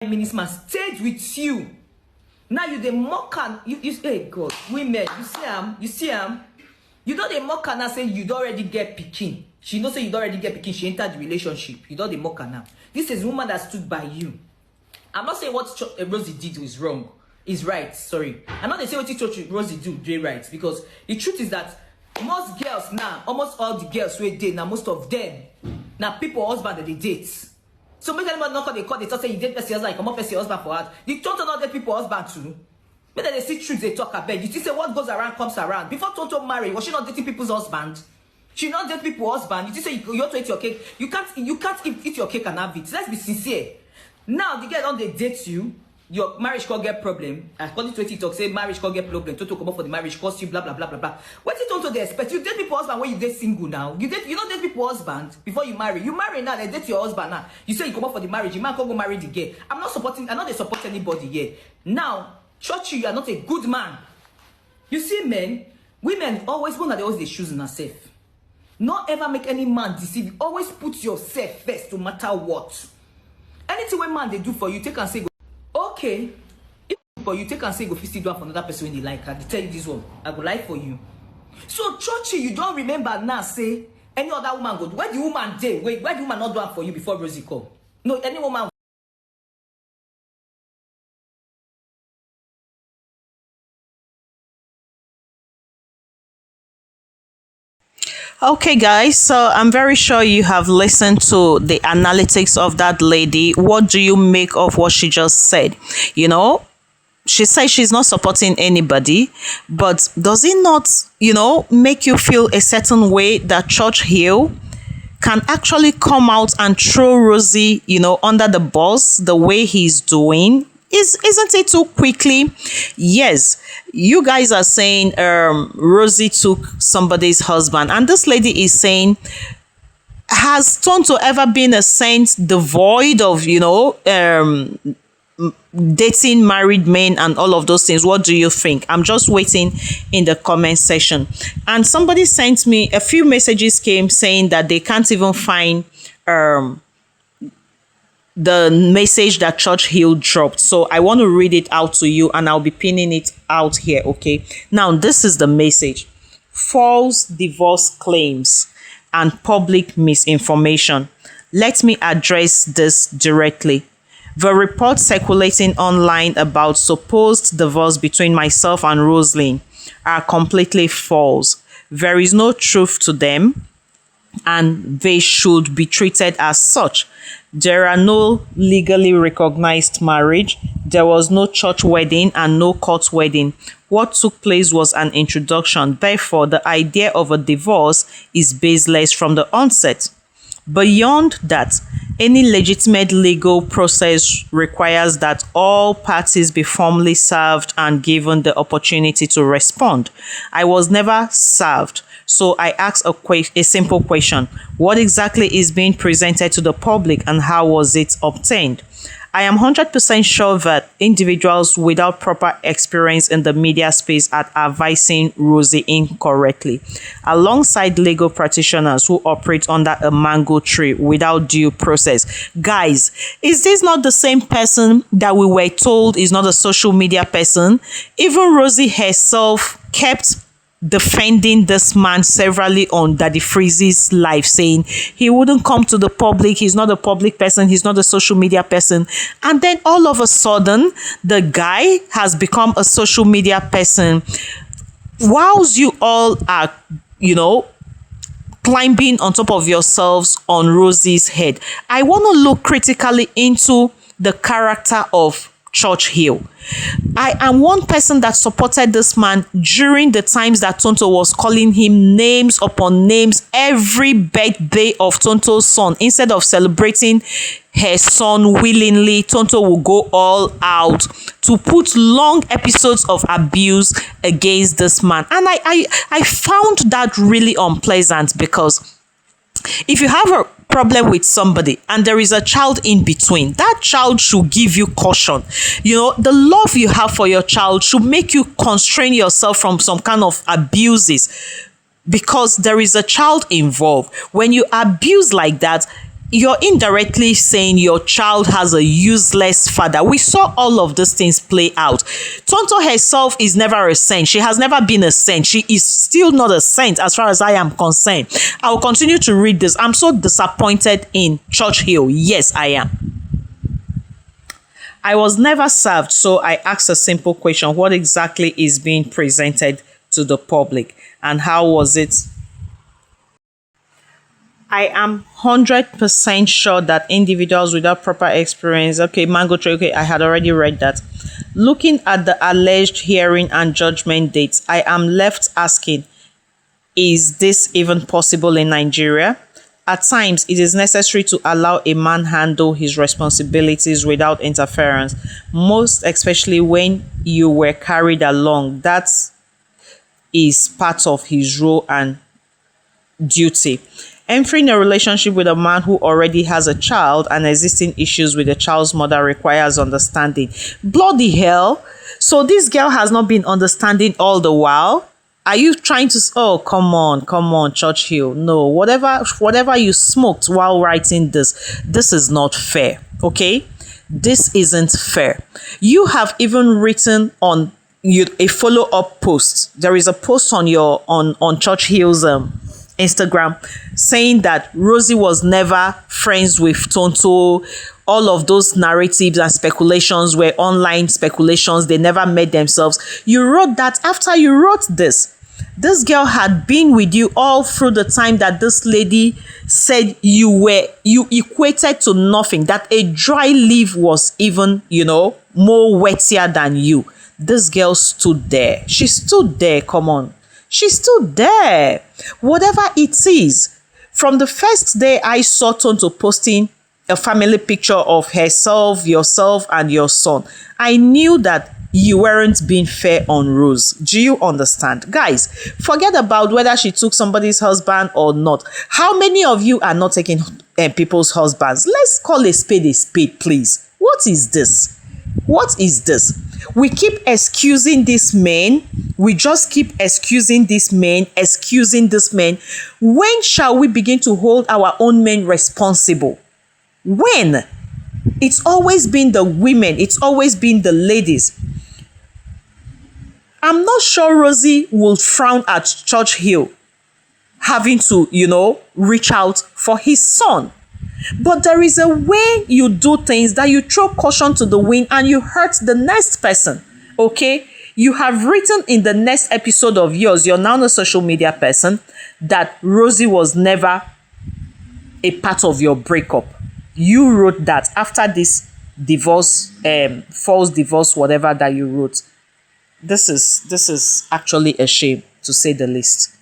minister stayed with you. Now you the mock and you hey God, women, you see him. You don't the mock and say you don't already get picking. She knows say you don't already get picking. She entered the relationship. You don't the mock now. This is a woman that stood by you. I'm not saying what Rosy did is wrong. Is right. Sorry. I'm not saying what Rosy do right, because the truth is that most girls now, almost all the girls we date now, most of them now people husband that they date. So make anyone not call they talk say you date person husband, come up person husband for her. The Tonto not date people husband too. But then they see truth they talk about. You see say what goes around comes around. Before Tonto married, was she not dating people's husband? She not date people's husband. You see say you want to eat your cake. You can't eat your cake and have it. Let's be sincere. Now the girl don't they date you. Your marriage can't get problem. According to what you talk, say marriage can't get problem. Toto come up for the marriage, cost you blah blah blah blah blah. What you don't they expect? You date people's husband when you date single now. You don't date people's husband before you marry. You marry now, they date your husband now. You say you come up for the marriage, you man can't go marry the girl. I'm not they support anybody here. Now, Churchill, you are not a good man. You see, men, women always one that they always they choose in herself. Not ever make any man deceive you. Always put yourself first, no matter what. Anything when man they do for you, take and say okay, but you take and say go still do for another person when they like her. They tell you this one, I go lie for you. So Churchill, you don't remember now say any other woman go. Where the woman day? Wait, where the woman not do it for you before Rosy come? No, any woman. Okay, guys, so I'm very sure you have listened to the analytics of that lady. What do you make of what she just said? You know, she says she's not supporting anybody, but does it not, make you feel a certain way that Churchill can actually come out and throw Rosy, under the bus the way he's doing? Isn't it too quickly? Yes, you guys are saying Rosy took somebody's husband, and this lady is saying, has Tonto ever been a saint devoid of dating married men and all of those things? What do you think? I'm just waiting in the comment section. And somebody sent me a few messages came saying that they can't even find the message that Churchill dropped. So I want to read it out to you, and I'll be pinning it out here. Okay, now this is the message: false divorce claims and public misinformation. Let me address this directly. The reports circulating online about supposed divorce between myself and Rosalind are completely false. There is no truth to them, and they should be treated as such. There are no legally recognized marriage. There was no church wedding and no court wedding. What took place was an introduction. Therefore, the idea of a divorce is baseless from the onset. Beyond that, any legitimate legal process requires that all parties be formally served and given the opportunity to respond. I was never served, so I asked a simple question: what exactly is being presented to the public and how was it obtained? I am 100% sure that individuals without proper experience in the media space are advising Rosy incorrectly, alongside legal practitioners who operate under a mango tree without due process. Guys, is this not the same person that we were told is not a social media person? Even Rosy herself kept defending this man severally on Daddy Freeze's live, saying he wouldn't come to the public, he's not a public person, he's not a social media person. And then all of a sudden the guy has become a social media person. Whilst you all are climbing on top of yourselves on Rosy's head, I want to look critically into the character of Churchill. I am one person that supported this man during the times that Tonto was calling him names upon names every birthday of Tonto's son. Instead of celebrating her son willingly, Tonto will go all out to put long episodes of abuse against this man. And I found that really unpleasant, because if you have a problem with somebody and there is a child in between, that child should give you caution. The love you have for your child should make you constrain yourself from some kind of abuses, because there is a child involved. When you abuse like that, you're indirectly saying your child has a useless father. We saw all of these things play out. Tonto herself is never a saint. She has never been a saint. She is still not a saint as far as I am concerned. I will continue to read this. I'm so disappointed in Churchill. Yes, I am. I was never served, so I asked a simple question. What exactly is being presented to the public, and how was it? I am 100% sure that individuals without proper experience, okay, Mango Tree, okay, I had already read that. Looking at the alleged hearing and judgment dates, I am left asking, is this even possible in Nigeria? At times, it is necessary to allow a man handle his responsibilities without interference, most especially when you were carried along. That is part of his role and duty. Entering a relationship with a man who already has a child and existing issues with the child's mother requires understanding. Bloody hell. So this girl has not been understanding all the while. Are you trying to, oh, come on, Churchill. No, whatever you smoked while writing this is not fair, okay? This isn't fair. You have even written on a follow-up post. There is a post on your on Churchill's Instagram saying that Rosy was never friends with Tonto. All of those narratives and speculations were online speculations. They never met themselves. You wrote that after you wrote this. This girl had been with you all through the time that this lady said you equated to nothing, that a dry leaf was even, more wettier than you. This girl stood there. She stood there, come on. She stood there. Whatever it is, from the first day I saw Tonto posting a family picture of herself, yourself, and your son, I knew that you weren't being fair on Rose. Do you understand? Guys, forget about whether she took somebody's husband or not. How many of you are not taking people's husbands? Let's call a spade, please. What is this? What is this? We keep excusing this man. We just keep excusing this man. When shall we begin to hold our own men responsible? When? It's always been the women. It's always been the ladies. I'm not sure Rosy will frown at Churchill having to, reach out for his son. But there is a way you do things that you throw caution to the wind and you hurt the next person, okay? You have written in the next episode of yours, you're now a social media person, that Rosy was never a part of your breakup. You wrote that after this divorce, false divorce, whatever that you wrote. This is actually a shame, to say the least.